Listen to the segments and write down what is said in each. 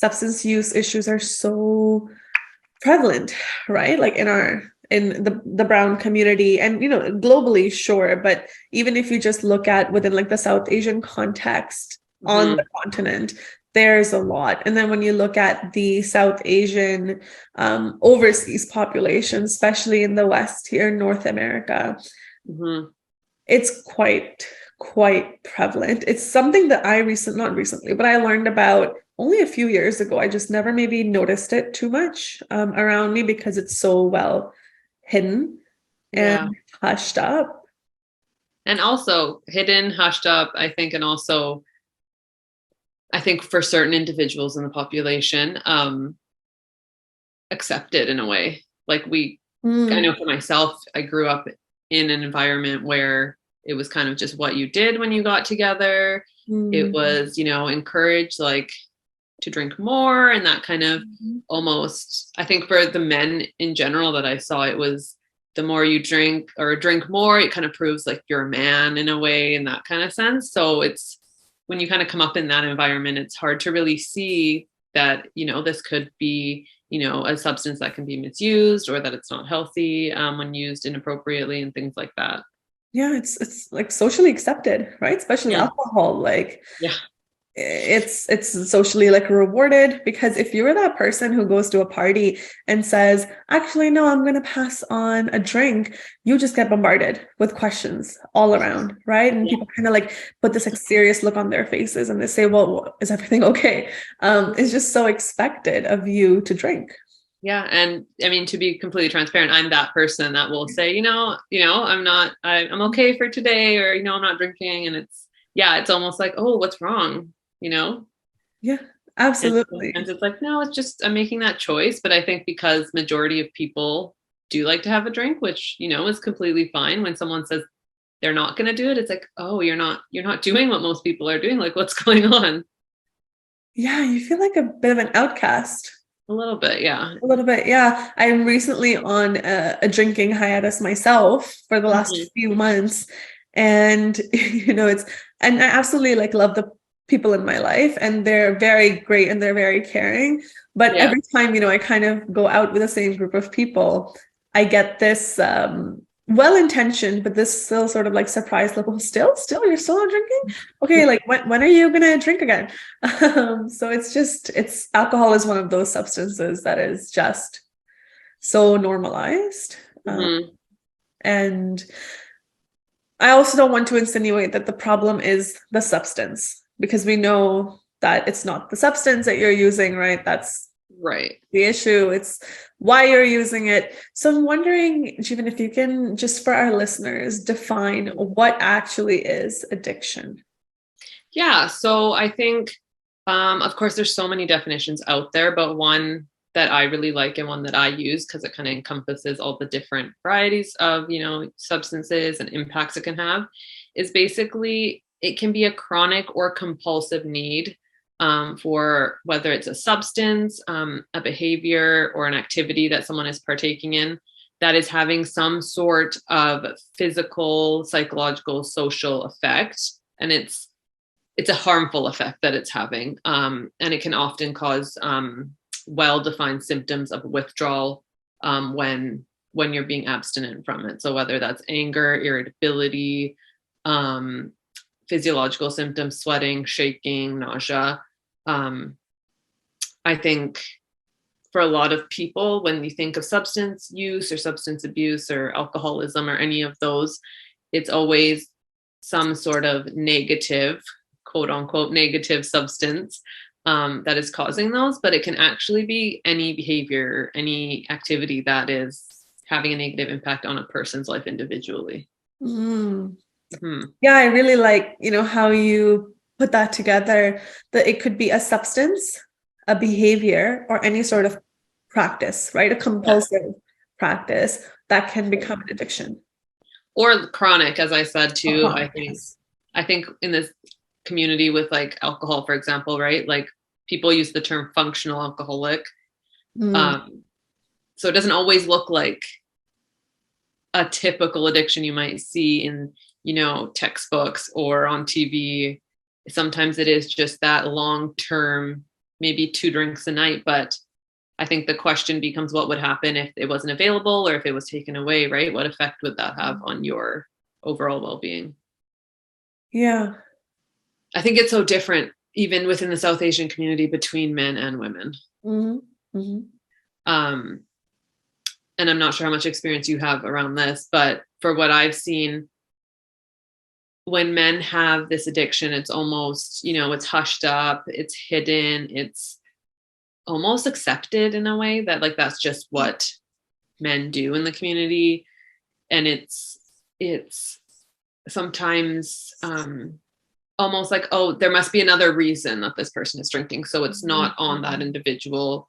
substance use issues are so prevalent, right? Like in the brown community and globally, sure, but even if you just look at within like the South Asian context on Hmm. the continent, there's a lot. And then when you look at the South Asian overseas population, especially in the West here, North America, Hmm. it's quite prevalent. It's something that not recently, but I learned about only a few years ago. I just never maybe noticed it too much around me because it's so well hidden and Yeah. hushed up. And also hidden, hushed up, I think, and also I think for certain individuals in the population, accepted in a way. Like I Mm, know for myself, I grew up in an environment where it was kind of just what you did when you got together. It mm, was, encouraged like to drink more and that kind of almost, I think for the men in general that I saw, it was the more you drink or drink more, it kind of proves like you're a man in a way in that kind of sense. So it's when you kind of come up in that environment, it's hard to really see that, this could be, a substance that can be misused or that it's not healthy when used inappropriately and things like that. yeah, it's like socially accepted, right? Especially Mm. alcohol. Like Yeah. it's socially like rewarded because if you're that person who goes to a party and says, actually, no, I'm going to pass on a drink, you just get bombarded with questions all around, right? And Yeah. people kind of like put this like serious look on their faces and they say, well, is everything okay? It's just so expected of you to drink. Yeah, and I mean to be completely transparent, I'm that person that will say, I'm okay for today, or I'm not drinking, and it's almost like, oh, what's wrong, you know? Yeah, And sometimes absolutely. it's like, no, it's just I'm making that choice. But I think because majority of people do like to have a drink, which is completely fine. When someone says they're not going to do it, it's like, oh, you're not doing what most people are doing. Like, what's going on? Yeah, you feel like a bit of an outcast. A little bit, yeah. A little bit, yeah. I'm recently on a drinking hiatus myself for the last Hmm. few months. And, and I absolutely like love the people in my life and they're very great and they're very caring. But Yeah. every time, I kind of go out with the same group of people, I get this well-intentioned, but this still sort of like surprise level, still, you're still not drinking? Okay, like when are you gonna drink again? So it's alcohol is one of those substances that is just so normalized. Hmm. And I also don't want to insinuate that the problem is the substance because we know that it's not the substance that you're using, right? That's Right. the issue. It's why you're using it. So I'm wondering, Jeevan, if you can just for our listeners define what actually is addiction. Yeah, so I think, of course, there's so many definitions out there, but one that I really like and one that I use because it kind of encompasses all the different varieties of, substances and impacts it can have is basically it can be a chronic or compulsive need for whether it's a substance, a behavior, or an activity that someone is partaking in that is having some sort of physical, psychological, social effect. And it's a harmful effect that it's having, and it can often cause well-defined symptoms of withdrawal when you're being abstinent from it. So whether that's anger, irritability, um, physiological symptoms, sweating, shaking, nausea. Um, I think for a lot of people, when you think of substance use or substance abuse or alcoholism or any of those, it's always some sort of negative, quote unquote, negative substance that is causing those. But it can actually be any behavior, any activity that is having a negative impact on a person's life individually. Mm. Hmm. Yeah, I really like, how you put that together, that it could be a substance, a behavior, or any sort of practice, right? A Yeah. compulsive practice that can become an addiction. Or chronic, as I said too. I Uh-huh. think Yes. I think in this community with like alcohol, for example, right? Like people use the term functional alcoholic. Mm. Um, so it doesn't always look like a typical addiction you might see in, textbooks or on TV. Sometimes it is just that long term maybe 2 drinks a night, but I think the question becomes what would happen if it wasn't available or if it was taken away, right? What effect would that have on your overall well-being? Yeah. I think it's so different even within the South Asian community between men and women. Mm-hmm. Mm-hmm. And I'm not sure how much experience you have around this, but for what I've seen, when men have this addiction, it's almost, it's hushed up, it's hidden, it's almost accepted in a way that like that's just what men do in the community. And it's sometimes almost like, oh, there must be another reason that this person is drinking, so it's not on that individual.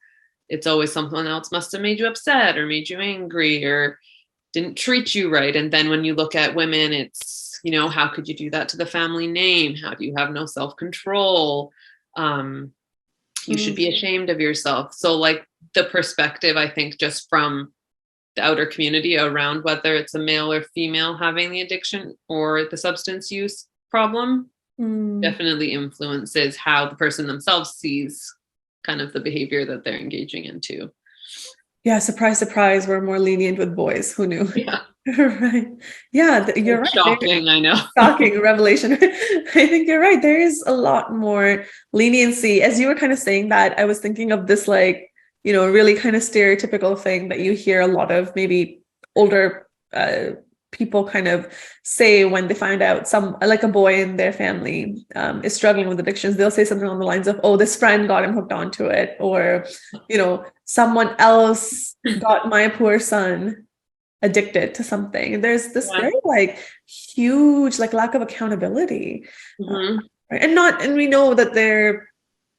It's always someone else must have made you upset or made you angry or didn't treat you right. And then when you look at women, it's, how could you do that to the family name? How do you have no self-control? You should be ashamed of yourself. So like the perspective, I think, just from the outer community around whether it's a male or female having the addiction or the substance use problem definitely influences how the person themselves sees kind of the behavior that they're engaging into. Yeah, surprise, surprise, we're more lenient with boys. Who knew? Yeah. Right. Yeah, you're right. Shocking, I know. Shocking revelation. I think you're right. There is a lot more leniency. As you were kind of saying that, I was thinking of this like, really kind of stereotypical thing that you hear a lot of maybe older people kind of say when they find out like a boy in their family is struggling with addictions. They'll say something along the lines of, oh, this friend got him hooked onto it, or someone else got my poor son addicted to something. And there's this very like huge like lack of accountability, right? And we know that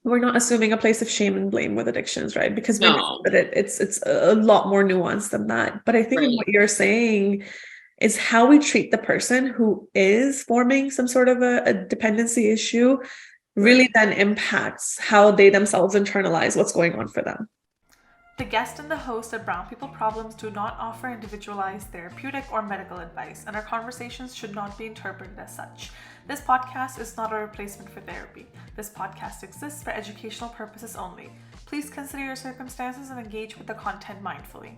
we're not assuming a place of shame and blame with addictions, right? Because we know that it's a lot more nuanced than that. But I think in what you're saying is how we treat the person who is forming some sort of a dependency issue really then impacts how they themselves internalize what's going on for them. The guest and the host at Brown People Problems do not offer individualized therapeutic or medical advice, and our conversations should not be interpreted as such. This podcast is not a replacement for therapy. This podcast exists for educational purposes only. Please consider your circumstances and engage with the content mindfully.